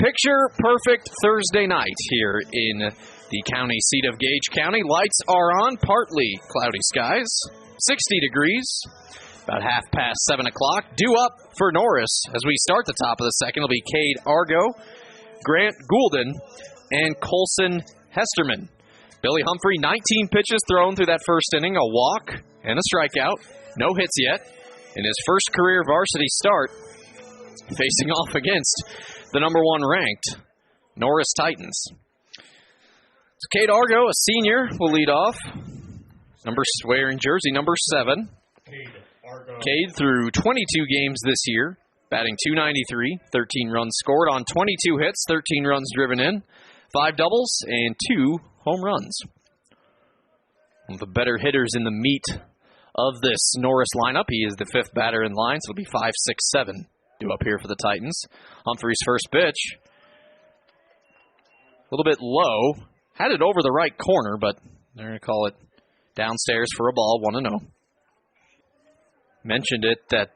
Picture-perfect Thursday night here in the county seat of Gage County. Lights are on, partly cloudy skies, 60 degrees, about 7:30 o'clock. Due up for Norris as we start the top of the second. It'll be Cade Argo, Grant Goulden, and Colson Hesterman. Billy Humphrey, 19 pitches thrown through that first inning, a walk and a strikeout. No hits yet in his first career varsity start, facing off against the number 1 ranked Norris Titans. So Cade Argo, a senior, will lead off. Wearing jersey number 7. Cade through 22 games this year, batting .293, 13 runs scored on 22 hits, 13 runs driven in, 5 doubles, and 2 home runs. One of the better hitters in the meat of this Norris lineup. He is the 5th batter in line, so it'll be 5, 6, 7 due up here for the Titans. Humphrey's first pitch, a little bit low. Had it over the right corner, but they're going to call it downstairs for a ball, 1-0. Mentioned it that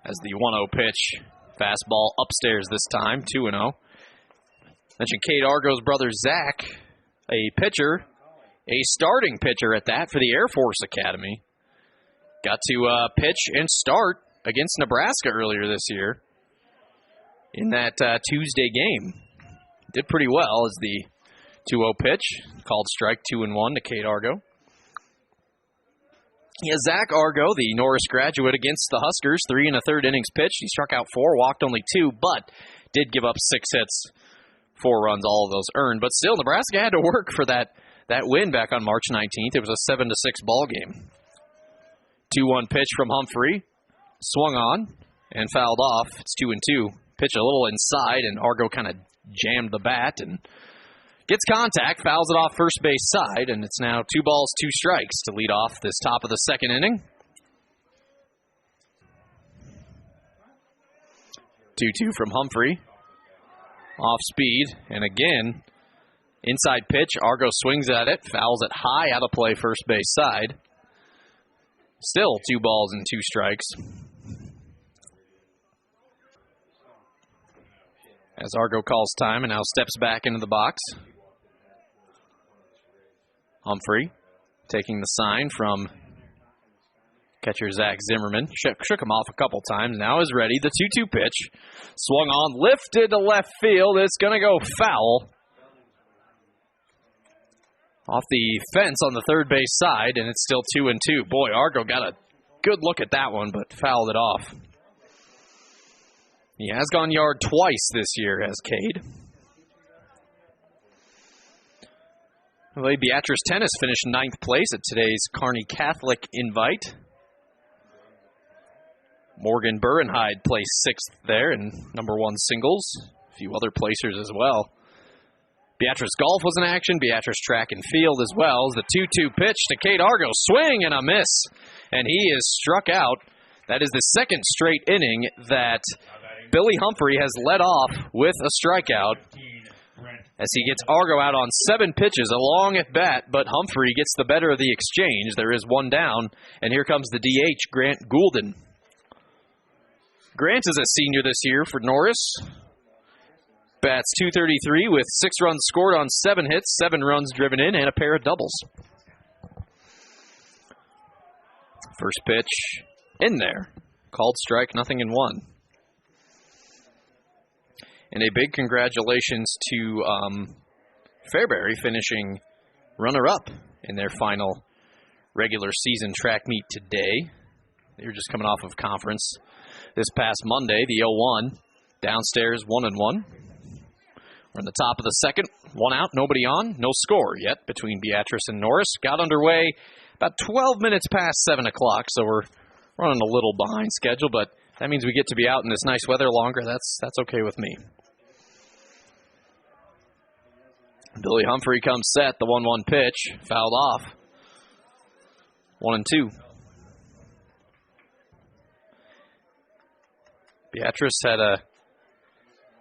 as the 1-0 pitch, fastball upstairs this time, 2-0. Mentioned Cade Argo's brother Zach, a pitcher, a starting pitcher at that for the Air Force Academy. Got to pitch and start against Nebraska earlier this year in that Tuesday game. Did pretty well as the 2-0 pitch, called strike 2-1 to Cade Argo. Yeah, Zach Argo, the Norris graduate against the Huskers, 3 1/3 innings pitched. He struck out 4, walked only 2, but did give up 6 hits, 4 runs, all of those earned. But still, Nebraska had to work for that win back on March 19th. It was a 7-6 ball game. 2-1 pitch from Humphrey, swung on and fouled off. It's 2-2. Pitch a little inside, and Argo kind of jammed the bat and gets contact, fouls it off first base side, and it's now 2 balls, 2 strikes to lead off this top of the second inning. 2-2 from Humphrey. Off speed, and again, inside pitch. Argo swings at it, fouls it high out of play first base side. Still 2 balls and 2 strikes. As Argo calls time and now steps back into the box. Humphrey taking the sign from catcher Zach Zimmerman. Shook him off a couple times. Now is ready. The 2-2 pitch. Swung on, lifted to left field. It's going to go foul. Off the fence on the third base side, and it's still 2-2. Boy, Argo got a good look at that one, but fouled it off. He has gone yard twice this year, has Cade. Beatrice Tennis finished 9th place at today's Kearney Catholic Invite. Morgan Burenheid placed 6th there in number 1 singles. A few other placers as well. Beatrice Golf was in action. Beatrice Track and Field as well. As the 2-2 pitch to Cade Argo. Swing and a miss. And he is struck out. That is the 2nd straight inning that Billy Humphrey has led off with a strikeout. As he gets Argo out on 7 pitches, a long at bat, but Humphrey gets the better of the exchange. There is 1 down. And here comes the DH, Grant Goulden. Grant is a senior this year for Norris. Bats .233 with 6 runs scored on 7 hits, 7 runs driven in, and a pair of doubles. First pitch in there. Called strike, 0-1. And a big congratulations to Fairbury finishing runner-up in their final regular season track meet today. They were just coming off of conference this past Monday, the 0-1. Downstairs, 1-1. We're in the top of the second. 1 out, nobody on. No score yet between Beatrice and Norris. Got underway about 12 minutes past 7 o'clock, so we're running a little behind schedule, but that means we get to be out in this nice weather longer. That's okay with me. Billy Humphrey comes set. The 1-1 pitch. Fouled off. 1-2. Beatrice had a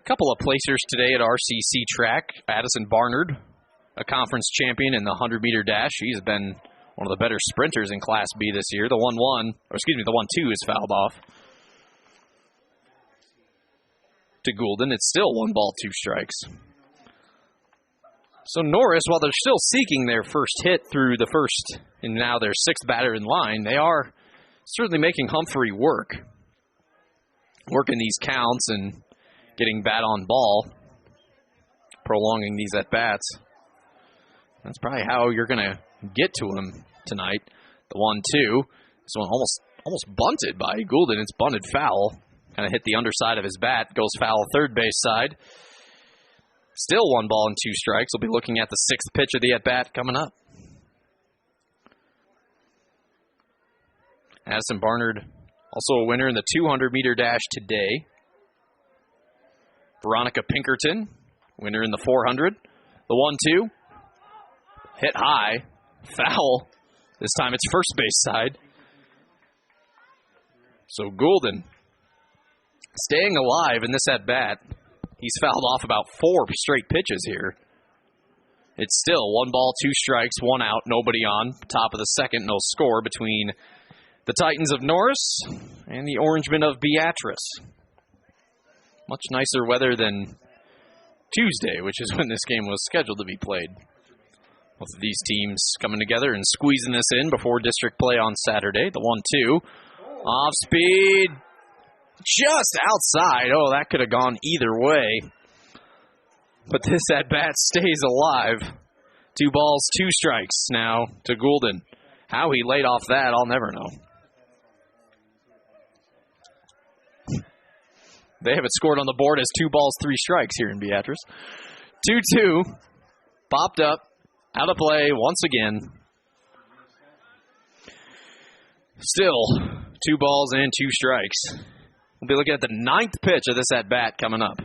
couple of placers today at RCC track. Addison Barnard, a conference champion in the 100-meter dash. He's been one of the better sprinters in Class B this year. The 1-2 is fouled off. to Goulden. It's still 1 ball, 2 strikes. So Norris, while they're still seeking their first hit through the first and now their 6th batter in line, they are certainly making Humphrey work. Working these counts and getting bat on ball, prolonging these at-bats. That's probably how you're going to get to him tonight. The 1-2. This one almost bunted by Goulden. It's bunted foul. Kind of hit the underside of his bat. Goes foul third base side. Still 1 ball and 2 strikes. We'll be looking at the 6th pitch of the at-bat coming up. Addison Barnard, also a winner in the 200-meter dash today. Veronica Pinkerton, winner in the 400. The 1-2. Hit high. Foul. This time it's first base side. So Goulden staying alive in this at-bat. He's fouled off about 4 straight pitches here. It's still 1 ball, 2 strikes, 1 out, nobody on. Top of the 2nd, no score between the Titans of Norris and the Orangemen of Beatrice. Much nicer weather than Tuesday, which is when this game was scheduled to be played. Both of these teams coming together and squeezing this in before district play on Saturday. The 1-2. Off speed. Just outside. Oh, that could have gone either way. But this at-bat stays alive. 2 balls, 2 strikes now to Goulden. How he laid off that, I'll never know. They have it scored on the board as 2 balls, 3 strikes here in Beatrice. 2-2. Popped up. Out of play once again. Still 2 balls and 2 strikes. We'll be looking at the 9th pitch of this at-bat coming up.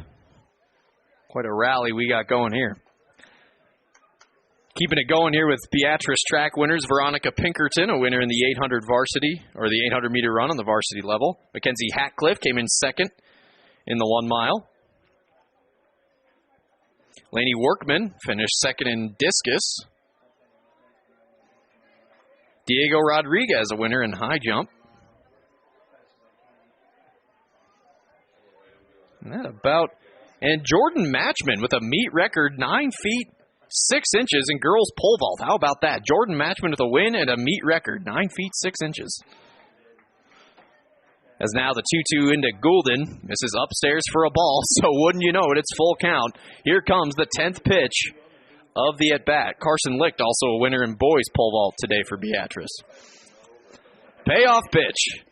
Quite a rally we got going here. Keeping it going here with Beatrice track winners, Veronica Pinkerton, a winner in the 800 varsity, or the 800-meter run on the varsity level. Mackenzie Hatcliffe came in 2nd in the 1 mile. Lainey Workman finished 2nd in discus. Diego Rodriguez, a winner in high jump. And Jordan Matchman with a meet record 9 feet 6 inches in girls pole vault. How about that? Jordan Matchman with a win and a meet record 9 feet 6 inches. As now the 2-2 into Goulden. Misses upstairs for a ball, so wouldn't you know it, it's full count. Here comes the 10th pitch of the at-bat. Carson Licht, also a winner in boys pole vault today for Beatrice. Payoff pitch.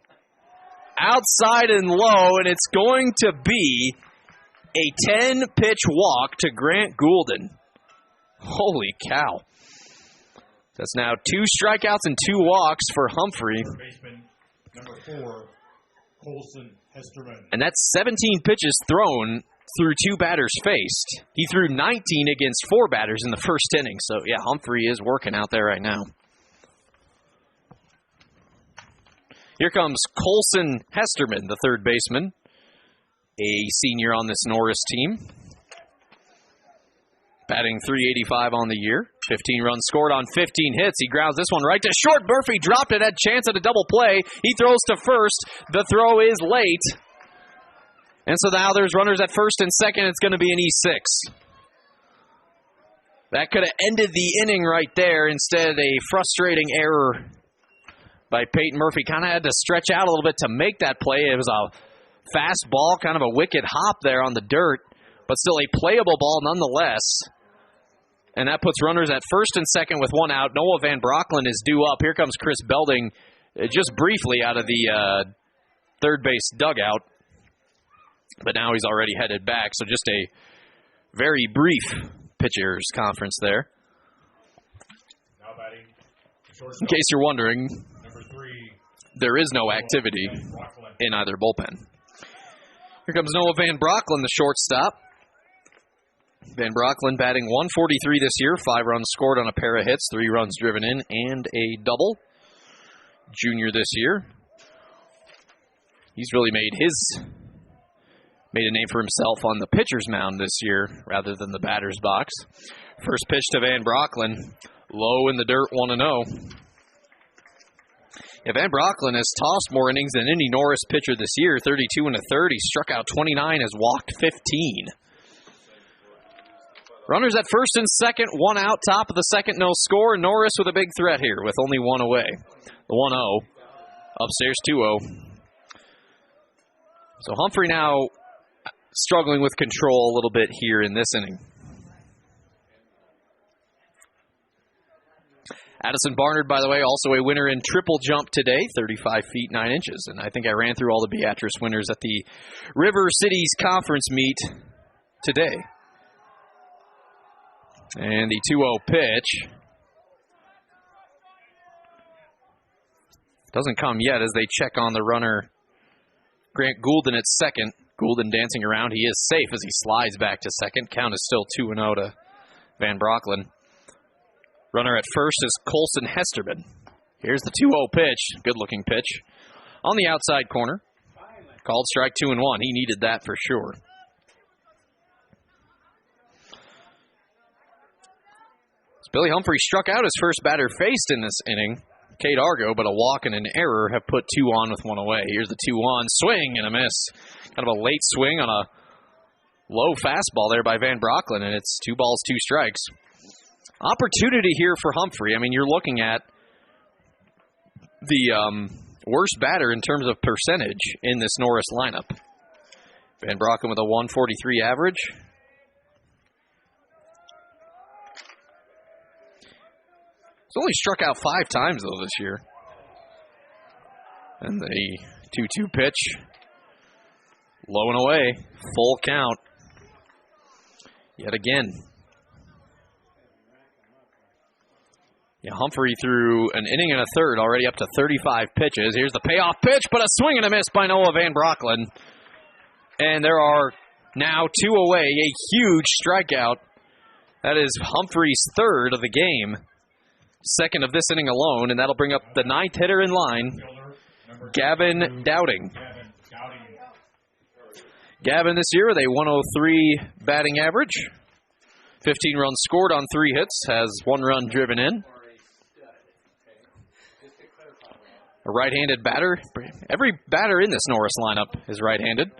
Outside and low, and it's going to be a 10-pitch walk to Grant Goulden. Holy cow. That's now 2 strikeouts and 2 walks for Humphrey. Baseman, number 4, Colson Hesterman. And that's 17 pitches thrown through 2 batters faced. He threw 19 against 4 batters in the first inning. So, yeah, Humphrey is working out there right now. Here comes Colson Hesterman, the third baseman, a senior on this Norris team. Batting .385 on the year. 15 runs scored on 15 hits. He grounds this one right to short. Murphy dropped it, had a chance at a double play. He throws to first. The throw is late. And so now there's runners at first and second. It's going to be an E6. That could have ended the inning right there. Instead, a frustrating error by Peyton Murphy. Kind of had to stretch out a little bit to make that play. It was a fast ball, kind of a wicked hop there on the dirt, but still a playable ball nonetheless. And that puts runners at first and second with 1 out. Noah Van Brocklin is due up. Here comes Chris Belding just briefly out of the third base dugout. But now he's already headed back. So just a very brief pitchers conference there. Now batting, in case you're wondering, number 3, there is no activity in either bullpen. Here comes Noah Van Brocklin, the shortstop. Van Brocklin batting .143 this year. 5 runs scored on a pair of hits, 3 runs driven in, and a double. Junior this year. He's really made a name for himself on the pitcher's mound this year rather than the batter's box. First pitch to Van Brocklin. Low in the dirt, 1-0. Yeah, Van Brocklin has tossed more innings than any Norris pitcher this year, 32 1/3. He struck out 29, has walked 15. Runners at first and second, one out, top of the second, no score. Norris with a big threat here with only one away. The 1-0, upstairs 2-0. So Humphrey now struggling with control a little bit here in this inning. Addison Barnard, by the way, also a winner in triple jump today, 35 feet 9 inches. And I think I ran through all the Beatrice winners at the River Cities Conference meet today. And the 2-0 pitch doesn't come yet as they check on the runner, Grant Goulden at second. Goulden dancing around. He is safe as he slides back to second. Count is still 2-0 to Van Brocklin. Runner at first is Colson Hesterman. Here's the 2-0 pitch. Good-looking pitch. On the outside corner. Called strike 2-1. He needed that for sure. Billy Humphrey struck out his first batter faced in this inning, Cade Argo, but a walk and an error have put 2 on with 1 away. Here's the 2-1. Swing and a miss. Kind of a late swing on a low fastball there by Van Brocklin, and it's 2 balls, 2 strikes. Opportunity here for Humphrey. I mean, you're looking at the worst batter in terms of percentage in this Norris lineup. Van Brocklin with a 143 average. He's only struck out 5 times, though, this year. And the 2-2 pitch. Low and away. Full count. Yet again. Yeah, Humphrey threw an inning and a third, already up to 35 pitches. Here's the payoff pitch, but a swing and a miss by Noah Van Brocklin. And there are now 2 away. A huge strikeout. That is Humphrey's third of the game. Second of this inning alone, and that'll bring up the 9th hitter in line, Gavin Dowding. Gavin this year with a 103 batting average, 15 runs scored on 3 hits, has 1 run driven in. A right-handed batter. Every batter in this Norris lineup is right-handed.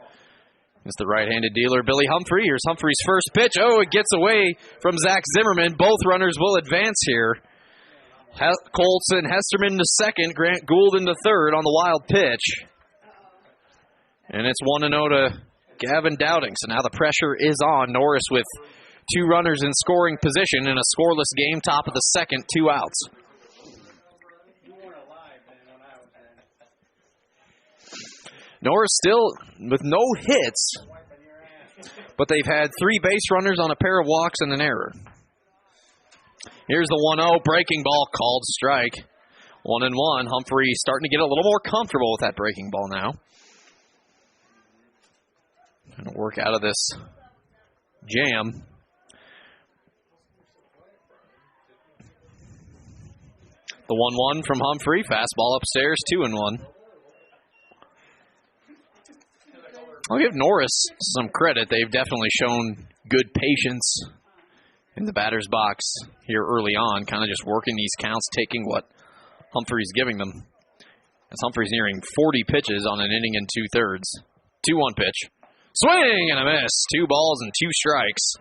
It's the right-handed dealer, Billy Humphrey. Here's Humphrey's first pitch. Oh, it gets away from Zach Zimmerman. Both runners will advance here. Colson Hesterman to second, Grant Goulden to third on the wild pitch. And it's 1-0 to Gavin Dowding. So now the pressure is on. Norris with 2 runners in scoring position in a scoreless game, top of the second, 2 outs. Norris still with no hits, but they've had 3 base runners on a pair of walks and an error. Here's the 1-0, breaking ball, called strike. 1-1. Humphrey starting to get a little more comfortable with that breaking ball now. Trying to work out of this jam. The 1-1 from Humphrey, fastball upstairs, 2-1. I'll give Norris some credit. They've definitely shown good patience in the batter's box here early on, kind of just working these counts, taking what Humphrey's giving them. As Humphrey's nearing 40 pitches on an inning and 2/3. 2-1 pitch. Swing and a miss. 2 balls and 2 strikes.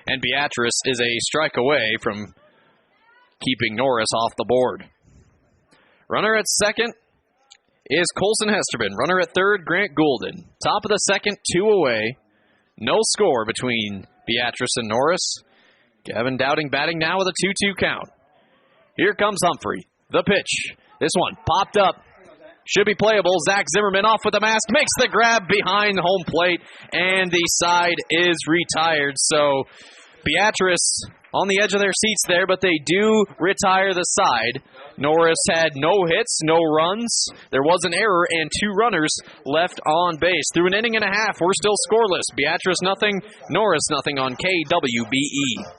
And Beatrice is a strike away from keeping Norris off the board. Runner at second is Colson Hesterman. Runner at third, Grant Goulden. Top of the second, 2 away. No score between Beatrice and Norris. Gavin Dowding batting now with a 2-2 count. Here comes Humphrey. The pitch. This one popped up. Should be playable. Zach Zimmerman off with the mask. Makes the grab behind home plate. And the side is retired. So Beatrice on the edge of their seats there, but they do retire the side. Norris had no hits, no runs. There was an error and 2 runners left on base. Through an inning and a half, we're still scoreless. Beatrice nothing, Norris nothing on KWBE.